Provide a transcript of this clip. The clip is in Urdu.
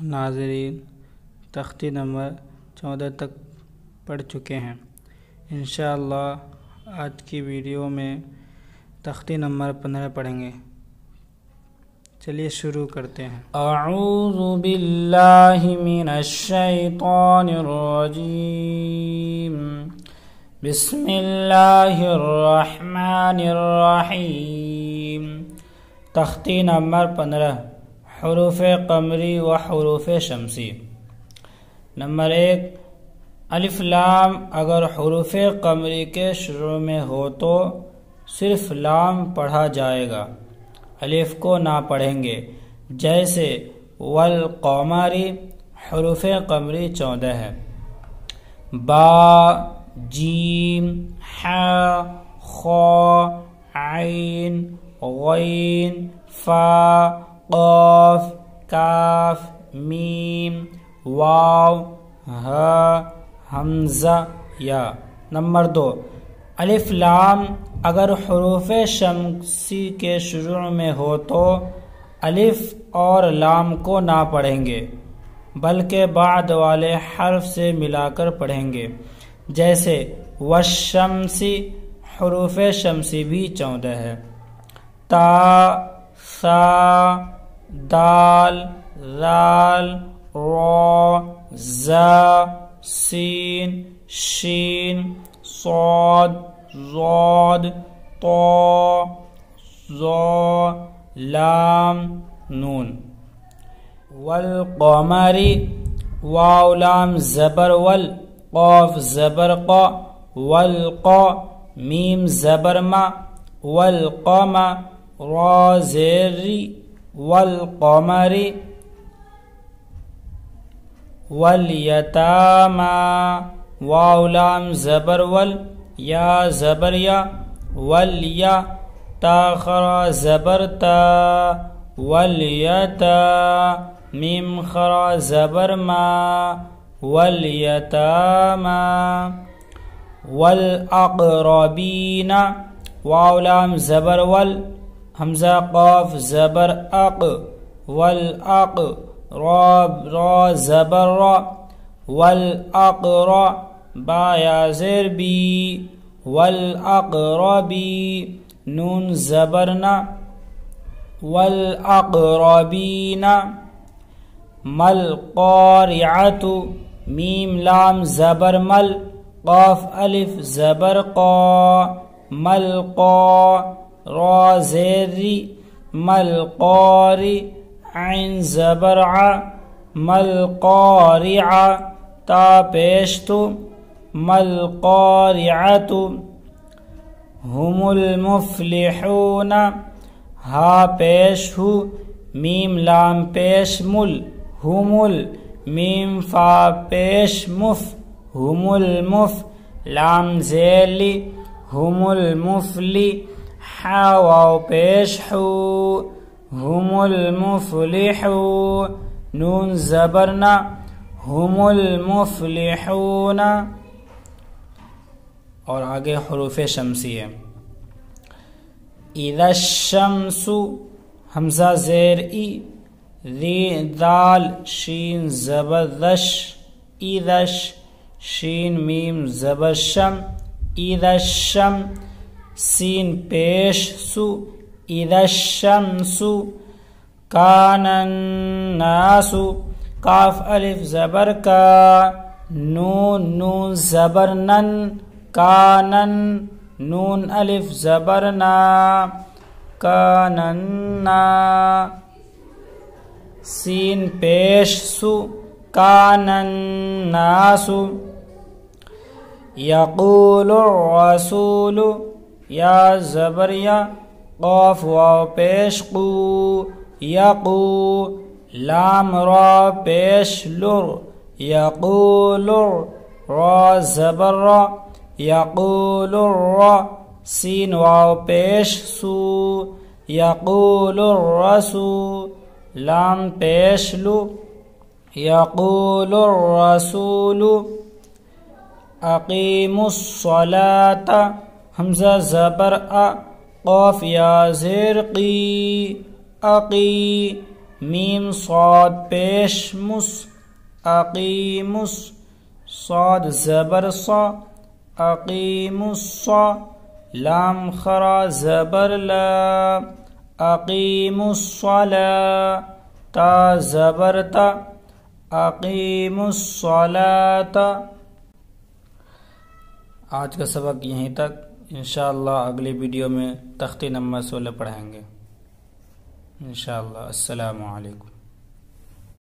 ناظرین تختی نمبر 14 تک پڑھ چکے ہیں۔ انشاءاللہ آج کی ویڈیو میں تختی نمبر 15 پڑھیں گے۔ چلیے شروع کرتے ہیں۔ اعوذ باللہ من الشیطان الرجیم، بسم اللہ الرحمن الرحیم۔ تختی نمبر 15، حروف قمری و حروف شمسی۔ نمبر 1، الف لام اگر حروف قمری کے شروع میں ہو تو صرف لام پڑھا جائے گا، الف کو نہ پڑھیں گے، جیسے والقمری حروف قمری 14 ہے۔ با، جیم، حا، خا، عین، غین، فا، قاف، کاف، میم، واو، ہا، حمزہ، یا۔ نمبر 2، الف لام اگر حروف شمسی کے شروع میں ہو تو الف اور لام کو نہ پڑھیں گے، بلکہ بعد والے حرف سے ملا کر پڑھیں گے، جیسے والشمسی حروف شمسی بھی 14 ہے۔ تا، ثا، دال، ذال، را، زا، سین، شین، صاد، ضاد، طا، ظا، لام، نون۔ والقمری واو لام زبر ول، قاف زبر قا، والقا میم زبر ما، والقما را زیر ری، والقمری۔ والیتاما واو لام زبر ول، یا زبر یا، والیا تا خرا زبر تا، والیتا میم خرا زبر ما، والیتاما۔ والاقربین واو لام زبر ول، حمزہ قاف زبر اق، والاق را زبر را، والاقرا با یا زیر بی، والاقربی نون زبرنا، والاقربین۔ مل قارعت میم لام زبر مل، قاف الف زبر قا، ملقا را زیر ری، ملقاری عین زبر ع، ملقارع تا پیش تو، ملقارعت۔ هم المفلحون ہا پیش ہو، میم لام پیش مل، هم میم فا پیش مف، هم المف لام زیلی، هم المفلی حا واو پیش حو، هم المفلحون نون زبرنا، هم المفلحون۔ اور آگے حروف شمسی ہے۔ اذا الشمس حمزہ زیر ای، ذال شین زبر ذش، اذا شین میم زبر شم، اذا الشم سین پیش سو، اذا الشمس۔ کان الناس کاف الف زبر کا، نون نون زبر نن، کانن نون الف زبر نا، کاننا سین پیش سو، کان الناس۔ یقول الرسول یا زبر یا، قاف واو پیش قو، یقو لام را پیش لر، یقول را زبر را، یقول الرا سین واو پیش سو، یقول الرسول لام پیش لو، یقول الرسول۔ اقیموا الصلاة حمزہ زبر ا، قاف یا زیر قی، اقی میم صاد پیش مس اقیمس صاد زبر صا اقیم الصا لام خرا زبر لا اقیم الصلاة تا زبر تا اقیم الصلاة۔ آج کا سبق یہیں تک، انشاءاللہ اگلی ویڈیو میں تختی نمبر 16 پڑھیں گے انشاءاللہ۔ السلام علیکم۔